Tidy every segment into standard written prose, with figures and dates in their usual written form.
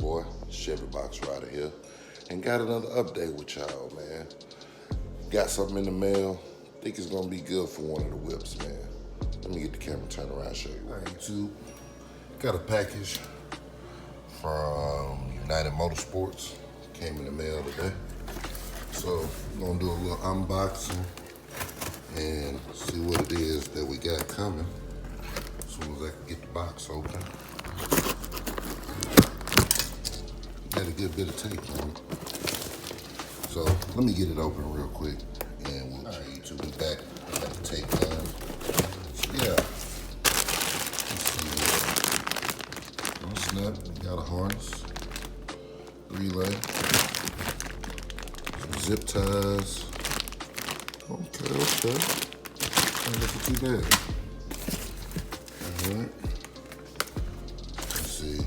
boy, Chevy Box Rider here, and got another update with y'all, man. Got something in the mail. Think it's gonna be good for one of the whips, man. Let me get the camera turned around and show you. All right, YouTube. Got a package from United Motorsports. Came in the mail today. So we're gonna do a little unboxing and see what it is that we got coming. As soon as I can get the box open. Got a good bit of tape on it. So let me get it open real quick and we'll show you to be back. I got the tape on. So yeah. Let's see here. Oh snap, got a harness, relay, some zip ties. Okay. Not looking too bad. Alright. Let's see.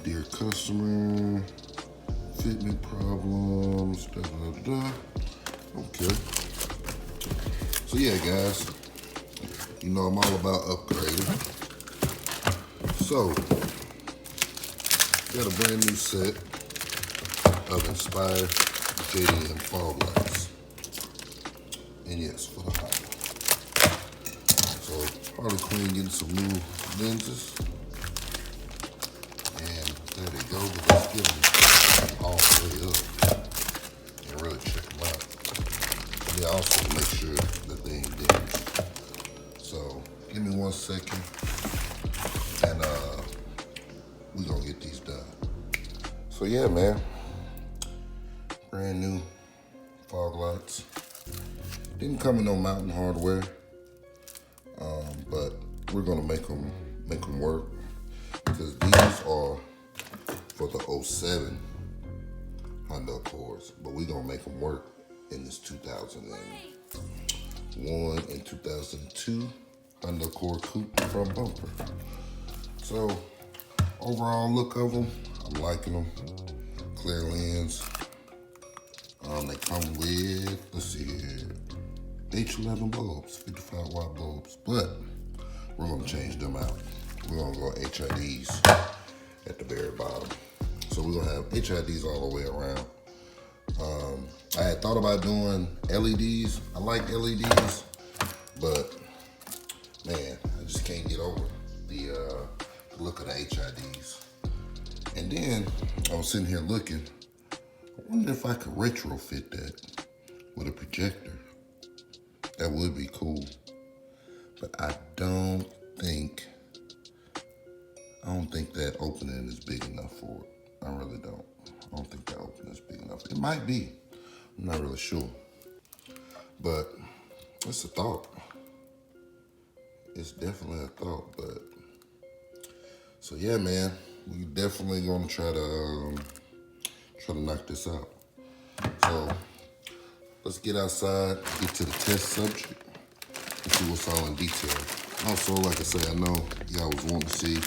Dear customer, fitment problems, Okay. So yeah, guys, you know I'm all about upgrading. So, got a brand new set of Inspire JDM fog lights. And yes, for the Harley. So, Harley Quinn getting some new lenses. And there they go, but let's get them all three up and really check them out. And yeah, also make sure that they ain't damaged. So, give me 1 second and we're gonna get these done. So yeah, man, brand new fog lights. Didn't come in no Mountain hardware, but we're gonna make them work because these are for the 07 Honda Accords, but we're gonna make them work in this 2001 and 2002 Honda Accord Coupe front bumper. So overall look of them, I'm liking them. Clear lens. They come with, let's see here, H11 bulbs, 55 watt bulbs, but we're gonna change them out. We're gonna go HIDs at the very bottom. So we're gonna have HIDs all the way around. I had thought about doing LEDs. I like LEDs, but man, I just can't get over the look of the HIDs. And then I was sitting here looking, I wonder if I could retrofit that with a projector. That would be cool. But I don't think that opening is big enough for it. I really don't. I don't think that opening is big enough. It might be. I'm not really sure. But it's a thought. It's definitely a thought, but so yeah, man, we definitely gonna try to knock this out. So let's get outside, get to the test subject, and see what's all in detail. Also, like I say, I know y'all was wanting to see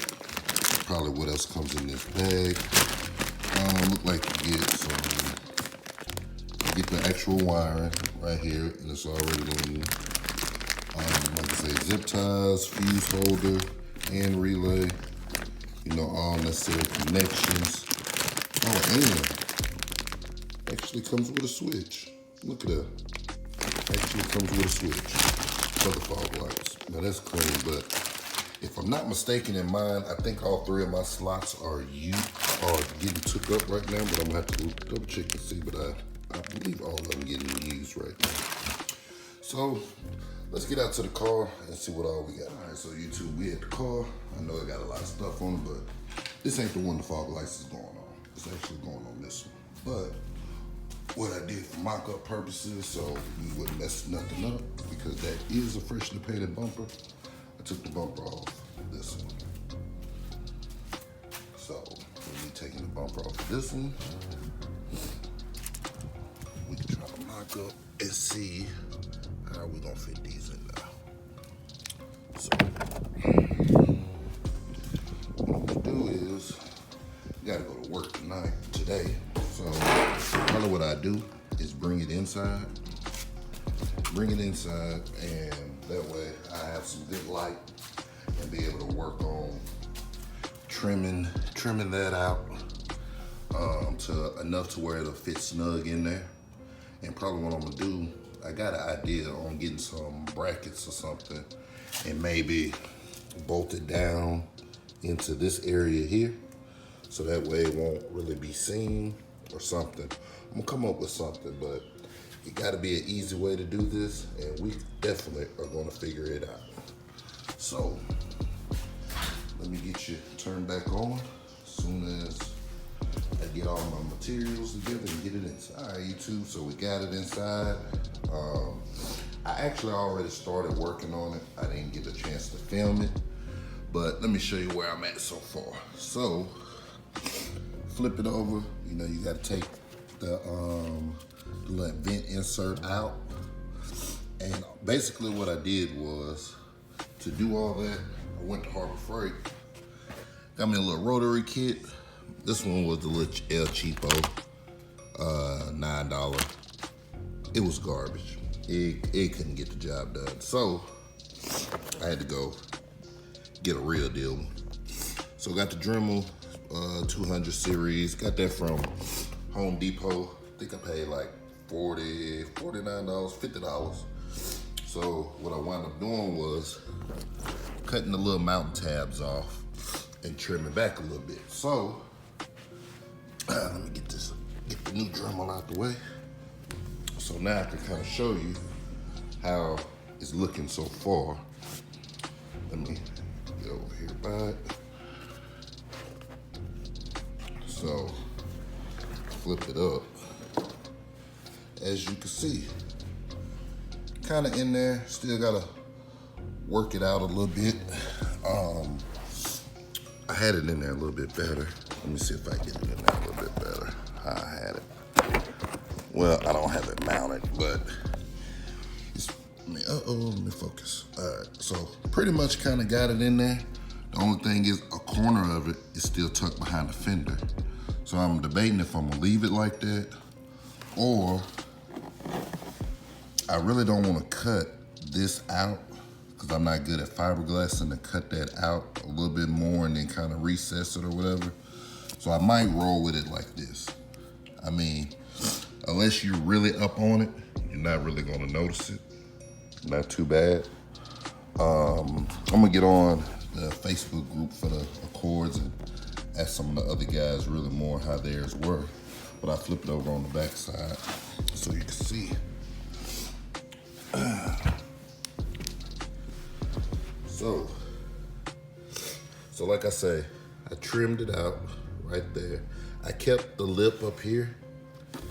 probably what else comes in this bag. Look like you get the actual wiring right here, and it's already in. Like I say, zip ties, fuse holder, and relay. You know, all necessary connections. Oh, and actually comes with a switch. Look at that. Actually comes with a switch for the fog lights. Now that's clean, but if I'm not mistaken in mine, I think all 3 of my slots are getting took up right now, but I'm gonna have to double check and see, but I believe all of them getting used right now. So let's get out to the car and see what all we got. All right, so YouTube, we at the car. I know it got a lot of stuff on it, but this ain't the one the fog lights is going on. It's actually going on this one. But what I did for mock-up purposes, so we wouldn't mess nothing up, because that is a freshly painted bumper. I took the bumper off this one. So with me taking the bumper off of this one, we can try to mock up and see how we gonna fit these in there. So what we do is, we gotta go to work today. So probably what I do is bring it inside, and that way I have some good light and be able to work on trimming that out to enough to where it'll fit snug in there. And probably what I'm gonna do, I got an idea on getting some brackets or something and maybe bolt it down into this area here, so that way it won't really be seen or something. I'm gonna come up with something, but it gotta be an easy way to do this, and we definitely are gonna figure it out. So, let me get you turned back on as soon as I get all my materials together and get it inside. All right, YouTube, so we got it inside. I actually already started working on it. I didn't get a chance to film it, but let me show you where I'm at so far. So, flip it over. You know, you gotta take the little vent insert out. And basically what I did was, to do all that, I went to Harbor Freight, got me a little rotary kit. This one was the little El Cheapo, $9. It was garbage. It couldn't get the job done. So I had to go get a real deal. So got the Dremel 200 series. Got that from Home Depot. I think I paid like $40, $49, $50. So what I wound up doing was cutting the little mountain tabs off and trimming back a little bit. So let me get the new Dremel out the way. So now I can kind of show you how it's looking so far. Let me get over here by it. So flip it up. As you can see, kind of in there, still gotta work it out a little bit. I had it in there a little bit better. Let me see if I get it in there a little bit better. How I had it. Well, I don't have it mounted, but it's, let me focus. All right, so pretty much kind of got it in there. The only thing is a corner of it is still tucked behind the fender. So I'm debating if I'm gonna leave it like that, or I really don't wanna cut this out because I'm not good at fiberglass, and to cut that out a little bit more and then kind of recess it or whatever. So I might roll with it like this. I mean, unless you're really up on it, you're not really gonna notice it. Not too bad. I'm gonna get on the Facebook group for the Accords and ask some of the other guys really more how theirs were. But I flip it over on the back side so you can see. So like I say, I trimmed it out right there. I kept the lip up here.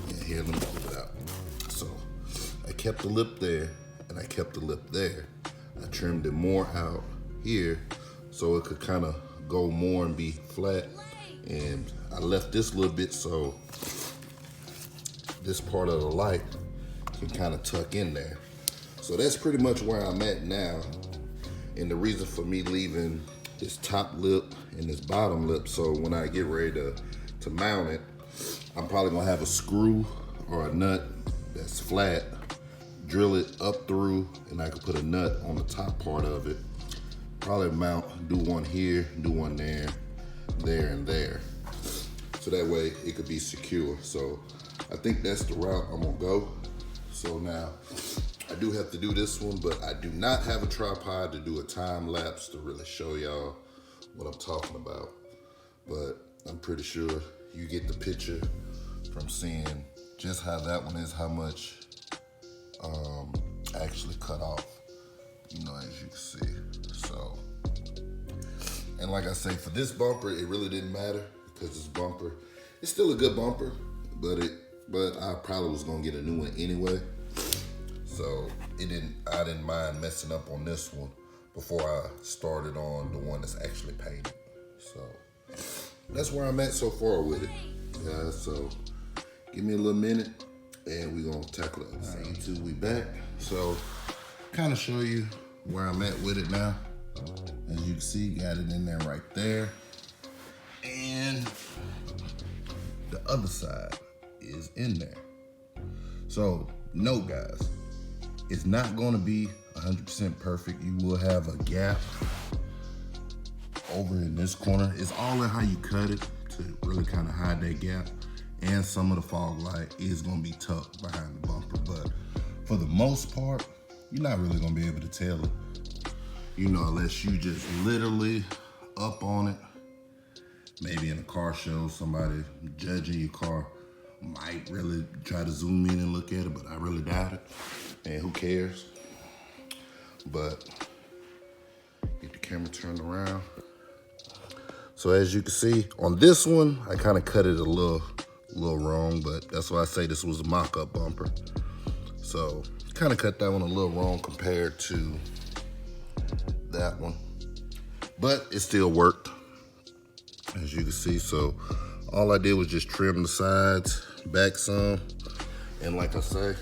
And here, let me pull it out. So I kept the lip there and I kept the lip there. I trimmed it more out here so it could kind of go more and be flat. And I left this little bit so this part of the light can kind of tuck in there. So that's pretty much where I'm at now. And the reason for me leaving this top lip and this bottom lip, so when I get ready to mount it, I'm probably gonna have a screw or a nut that's flat, drill it up through, and I can put a nut on the top part of it. Probably mount, do one here, do one there, and there. So that way it could be secure. So I think that's the route I'm gonna go. So now, I do have to do this one, but I do not have a tripod to do a time lapse to really show y'all what I'm talking about. But I'm pretty sure you get the picture from seeing just how that one is, how much actually cut off, you know, as you can see. So, and like I say, for this bumper, it really didn't matter because this bumper, it's still a good bumper, but I probably was gonna get a new one anyway. So I didn't mind messing up on this one before I started on the one that's actually painted. So that's where I'm at so far with it. Yeah, so give me a little minute and we're gonna tackle it. All right, YouTube, we back. So kind of show you where I'm at with it now. As you can see, got it in there right there. And the other side is in there. So note, guys, it's not gonna be 100% perfect. You will have a gap over in this corner. It's all in how you cut it to really kind of hide that gap. And some of the fog light is gonna be tucked behind the bumper, but for the most part, you're not really gonna be able to tell it. You know, unless you just literally up on it. Maybe in a car show, somebody judging your car might really try to zoom in and look at it, but I really doubt it. And who cares? But get the camera turned around. So as you can see, on this one, I kind of cut it a little wrong, but that's why I say this was a mock-up bumper. So kind of cut that one a little wrong compared to that one, but it still worked, as you can see. So all I did was just trim the sides back some, and like I say,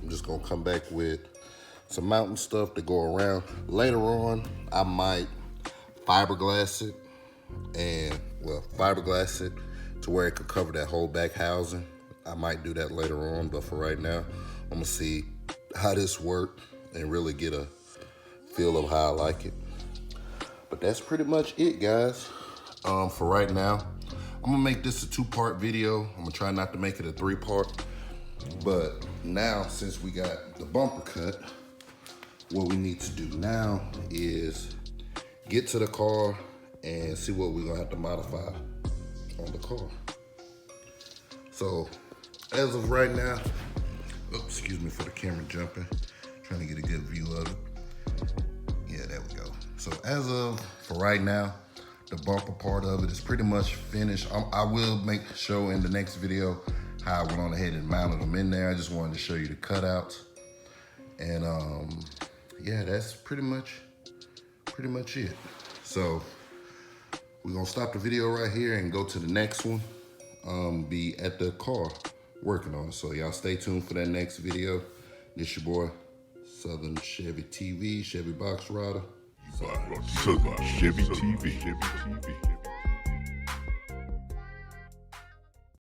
I'm just gonna come back with some mountain stuff to go around. Later on, I might fiberglass it, and well, fiberglass it to where it could cover that whole back housing. I might do that later on, but for right now, I'm gonna see how this works and really get a feel of how I like it. But that's pretty much it, guys. For right now, I'm gonna make this a 2-part video. I'm gonna try not to make it a 3-part. But now, since we got the bumper cut, what we need to do now is get to the car and see what we're gonna have to modify on the car. So, as of right now, excuse me for the camera jumping, trying to get a good view of it. Yeah, there we go. So as of for right now, the bumper part of it is pretty much finished. I will make show in the next video how I went on ahead and mounted them in there. I just wanted to show you the cutouts. And yeah, that's pretty much it. So we're gonna stop the video right here and go to the next one. Be at the car working on it. So y'all stay tuned for that next video. This your boy, Southern Chevy TV, Chevy Box Rider. Southern Chevy TV.